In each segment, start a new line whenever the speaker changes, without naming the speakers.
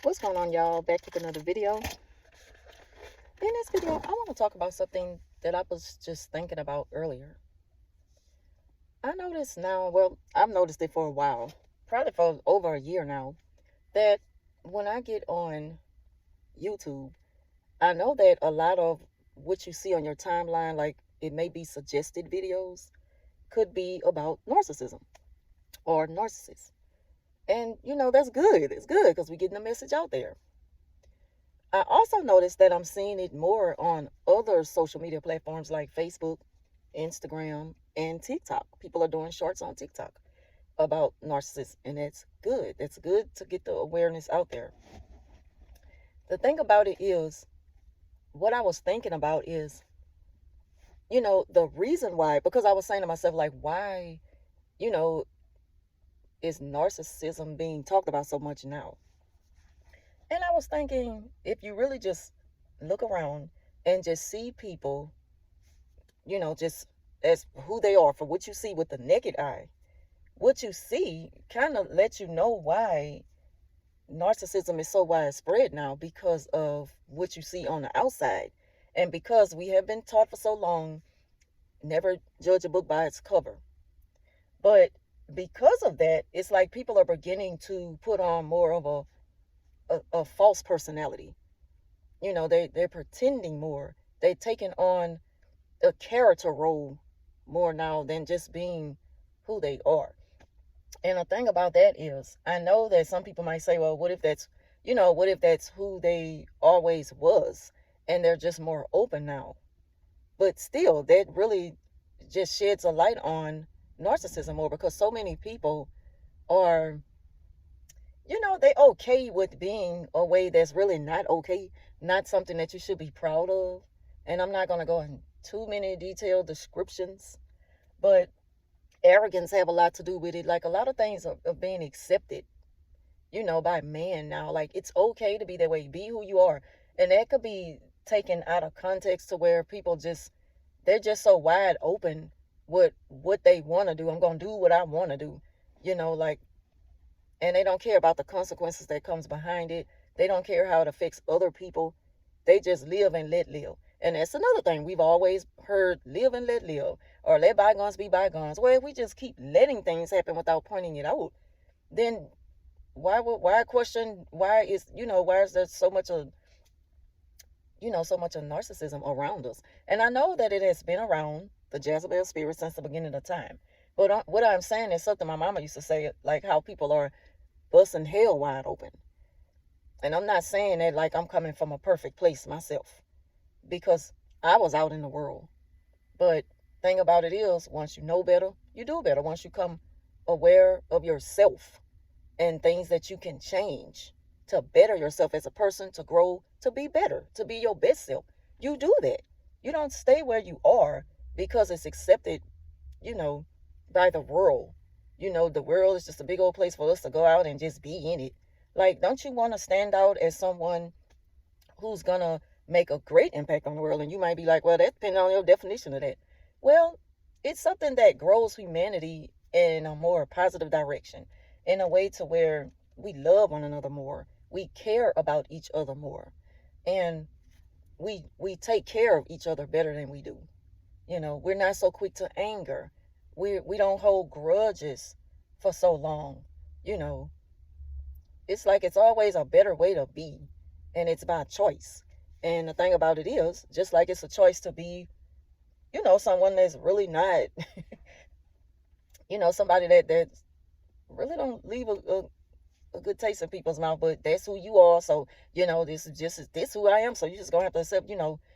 What's going on, y'all? Back with another video. In this video, I want to talk about something that I was just thinking about earlier. I noticed now, well, I've noticed it for a while, probably for over a year now, that when I get on YouTube, I know that a lot of what you see on your timeline, like it may be suggested videos, could be about narcissism or narcissists. And, that's good. It's good because we're getting the message out there. I also noticed that I'm seeing it more on other social media platforms like Facebook, Instagram, and TikTok. People are doing shorts on TikTok about narcissists, and that's good. It's good to get the awareness out there. The thing about it is, what I was thinking about is, the reason why, because I was saying to myself, like, why, you know, is narcissism being talked about so much now? And I was thinking, if you really just look around and just see people, just as who they are, for what you see with the naked eye, what you see kind of lets you know why narcissism is so widespread now, because of what you see on the outside. And because we have been taught for so long, never judge a book by its cover. But because of that, it's like people are beginning to put on more of a false personality. They're pretending more. They're taking on a character role more now than just being who they are. And the thing about that is, I know that some people might say, well, what if that's who they always was and they're just more open now? But still, that really just sheds a light on narcissism more, because so many people are, they okay with being a way that's really not okay, not something that you should be proud of. And I'm not going to go in too many detailed descriptions, but arrogance have a lot to do with it. Like, a lot of things are being accepted, by man now. Like, it's okay to be that way, be who you are. And that could be taken out of context to where people they're just so wide open with what they want to do. I'm going to do what I want to do, like, and they don't care about the consequences that comes behind it. They don't care how it affects other people. They just live and let live. And that's another thing we've always heard: live and let live, or let bygones be bygones. Well, if we just keep letting things happen without pointing it out, then why question why is there so much of narcissism around us? And I know that it has been around the Jezebel spirit since the beginning of time. But what I'm saying is something my mama used to say, like how people are busting hell wide open. And I'm not saying that like I'm coming from a perfect place myself, because I was out in the world. But thing about it is, once you know better, you do better. Once you come aware of yourself and things that you can change to better yourself as a person, to grow, to be better, to be your best self, you do that. You don't stay where you are because it's accepted, by the world. The world is just a big old place for us to go out and just be in it. Like, don't you want to stand out as someone who's gonna make a great impact on the world? And you might be like, well, that depends on your definition of that. Well, it's something that grows humanity in a more positive direction, in a way to where we love one another more, we care about each other more, and we take care of each other better than we do. We're not so quick to anger. We don't hold grudges for so long. It's like it's always a better way to be, and it's by choice. And the thing about it is, just like it's a choice to be, someone that's really not, somebody that really don't leave a good taste in people's mouth, but that's who you are. So, this who I am. So you just gonna have to accept,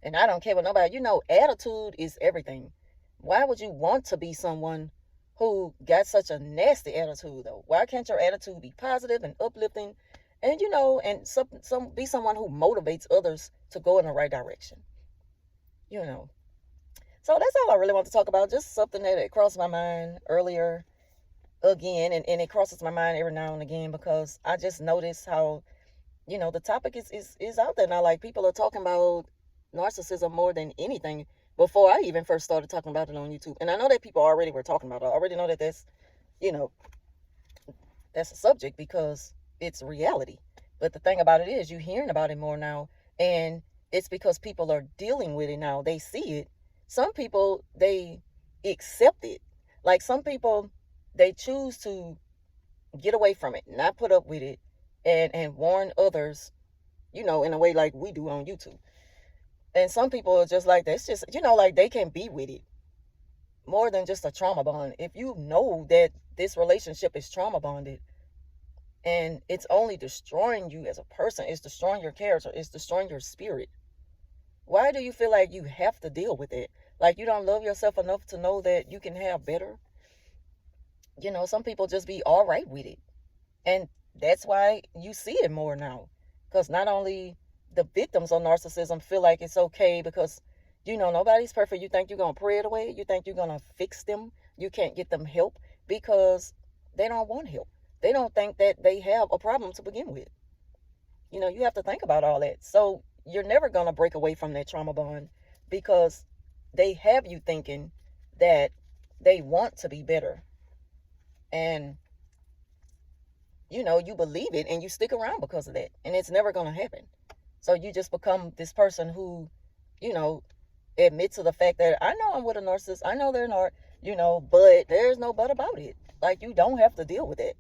and I don't care what nobody, attitude is everything. Why would you want to be someone who got such a nasty attitude though? Why can't your attitude be positive and uplifting, and and some be someone who motivates others to go in the right direction? So that's all I really want to talk about. Just something that crossed my mind earlier again, and it crosses my mind every now and again, because I just noticed how, the topic is out there now. Like, people are talking about narcissism more than anything before I even first started talking about it on YouTube. And I know that people already were talking about it. I already know that that's a subject, because it's reality. But the thing about it is, you're hearing about it more now, and it's because people are dealing with it now. They see it. Some people, they accept it. Like some people, they choose to get away from it, not put up with it, and warn others, in a way like we do on YouTube. And some people are just like, that's just, like they can be with it more than just a trauma bond. If you know that this relationship is trauma bonded and it's only destroying you as a person, it's destroying your character, it's destroying your spirit, why do you feel like you have to deal with it? Like you don't love yourself enough to know that you can have better? Some people just be all right with it. And that's why you see it more now. Because not only the victims of narcissism feel like it's okay because, nobody's perfect. You think you're going to pray it away. You think you're going to fix them. You can't get them help because they don't want help. They don't think that they have a problem to begin with. You have to think about all that. So you're never going to break away from that trauma bond because they have you thinking that they want to be better. And you believe it and you stick around because of that. And it's never going to happen. So you just become this person who, admits to the fact that I know I'm with a narcissist. I know they're not, but there's no but about it. Like you don't have to deal with it.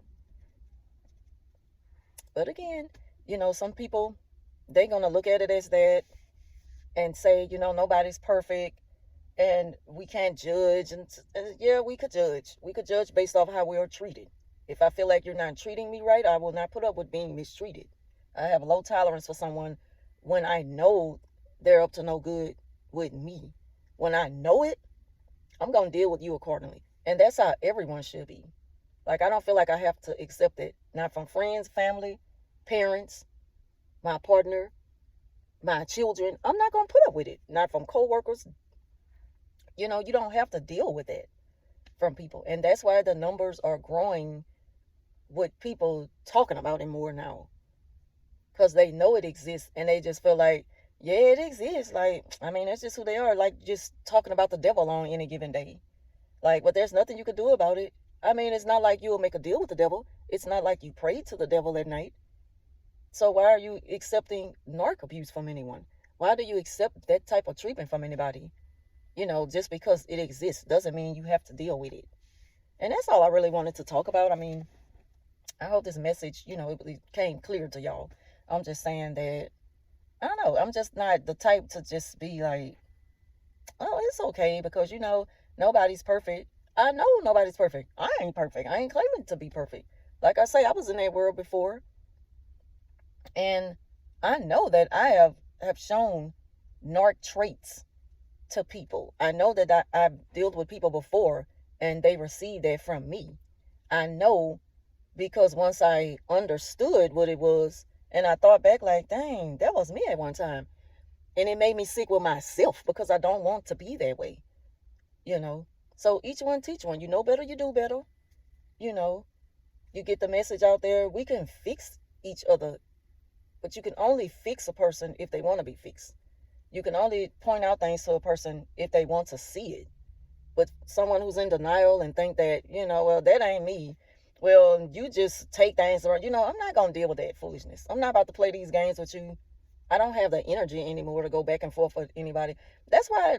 But again, some people, they're going to look at it as that and say, nobody's perfect and we can't judge. And yeah, we could judge. We could judge based off how we are treated. If I feel like you're not treating me right, I will not put up with being mistreated. I have low tolerance for someone when I know they're up to no good with me. When I know it, I'm going to deal with you accordingly. And that's how everyone should be. Like, I don't feel like I have to accept it. Not from friends, family, parents, my partner, my children. I'm not going to put up with it. Not from coworkers. You don't have to deal with it from people. And that's why the numbers are growing with people talking about it more now. Because they know it exists and they just feel like, yeah, it exists. Like, I mean, that's just who they are. Like, just talking about the devil on any given day. Like, but there's nothing you can do about it. I mean, it's not like you'll make a deal with the devil. It's not like you prayed to the devil at night. So why are you accepting narc abuse from anyone? Why do you accept that type of treatment from anybody? Just because it exists doesn't mean you have to deal with it. And that's all I really wanted to talk about. I mean, I hope this message, it became clear to y'all. I'm just saying that, I don't know, I'm just not the type to just be like, oh, it's okay because, nobody's perfect. I know nobody's perfect. I ain't perfect. I ain't claiming to be perfect. Like I say, I was in that world before. And I know that I have shown narc traits to people. I know that I've dealt with people before and they received that from me. I know because once I understood what it was and I thought back like, dang, that was me at one time. And it made me sick with myself because I don't want to be that way. So each one teach one. You know better, you do better. You get the message out there. We can fix each other, but you can only fix a person if they want to be fixed. You can only point out things to a person if they want to see it. But someone who's in denial and think that, well, that ain't me. Well, you just take things around. I'm not going to deal with that foolishness. I'm not about to play these games with you. I don't have the energy anymore to go back and forth with anybody. That's why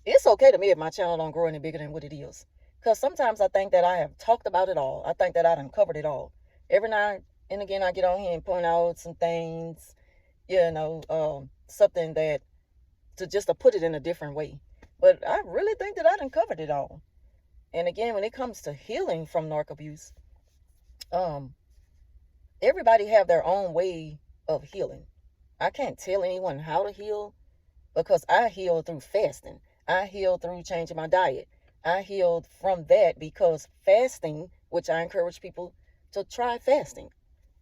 it's okay to me if my channel don't grow any bigger than what it is. Because sometimes I think that I have talked about it all. I think that I done covered it all. Every now and again, I get on here and point out some things, something that to put it in a different way. But I really think that I done covered it all. And again, when it comes to healing from narc abuse, everybody have their own way of healing. I can't tell anyone how to heal because I heal through fasting. I heal through changing my diet. I healed from that because fasting, which I encourage people to try fasting,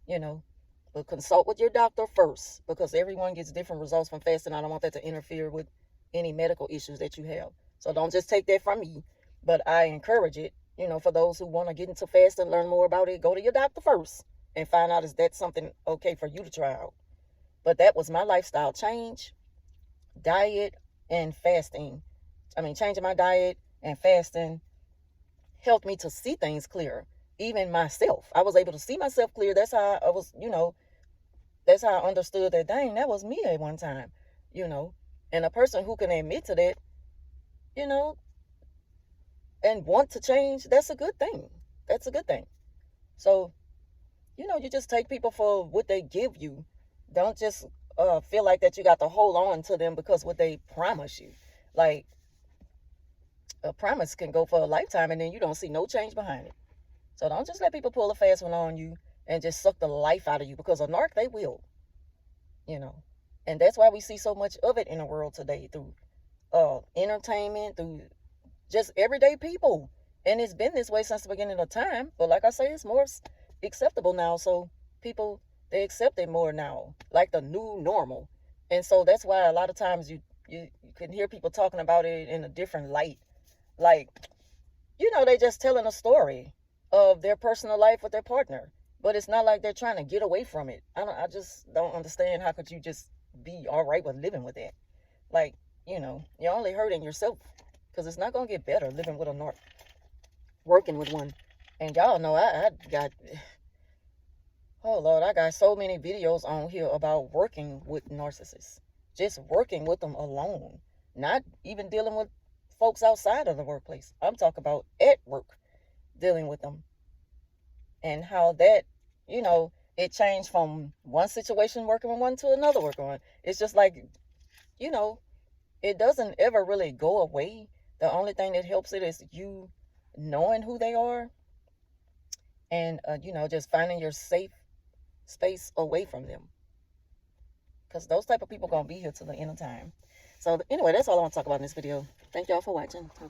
but consult with your doctor first because everyone gets different results from fasting. I don't want that to interfere with any medical issues that you have. So don't just take that from me, but I encourage it, for those who want to get into fasting, learn more about it, go to your doctor first and find out is that something okay for you to try out. But that was my lifestyle change, diet and fasting. Changing my diet and fasting helped me to see things clearer. Even myself, I was able to see myself clear. That's how I was, that's how I understood that, dang, that was me at one time, you know. And a person who can admit to that, you know, and want to change, that's a good thing. That's a good thing. So, you know, you just take people for what they give you. Don't just feel like that you got to hold on to them because what they promise you. Like, a promise can go for a lifetime and then you don't see no change behind it. So don't just let people pull a fast one on you and just suck the life out of you, because a narc, they will, you know. And that's why we see so much of it in the world today, through entertainment, through just everyday people. And it's been this way since the beginning of time. But like I say, it's more acceptable now. So people, they accept it more now, like the new normal. And so that's why a lot of times you can hear people talking about it in a different light. Like, you know, they just telling a story of their personal life with their partner. But it's not like they're trying to get away from it. I just don't understand, how could you just be all right with living with that? Like, you know, you're only hurting yourself, because it's not going to get better living with a narc, working with one. And y'all know I got, oh Lord, I got so many videos on here about working with narcissists. Just working with them alone. Not even dealing with folks outside of the workplace. I'm talking about at work, dealing with them. And how that, you know, it changed from one situation working with one to another working with one. It's just like, you know, it doesn't ever really go away. The only thing that helps it is you knowing who they are, and, you know, just finding your safe space away from them. Because those type of people going to be here till the end of time. So anyway, that's all I want to talk about in this video. Thank y'all for watching.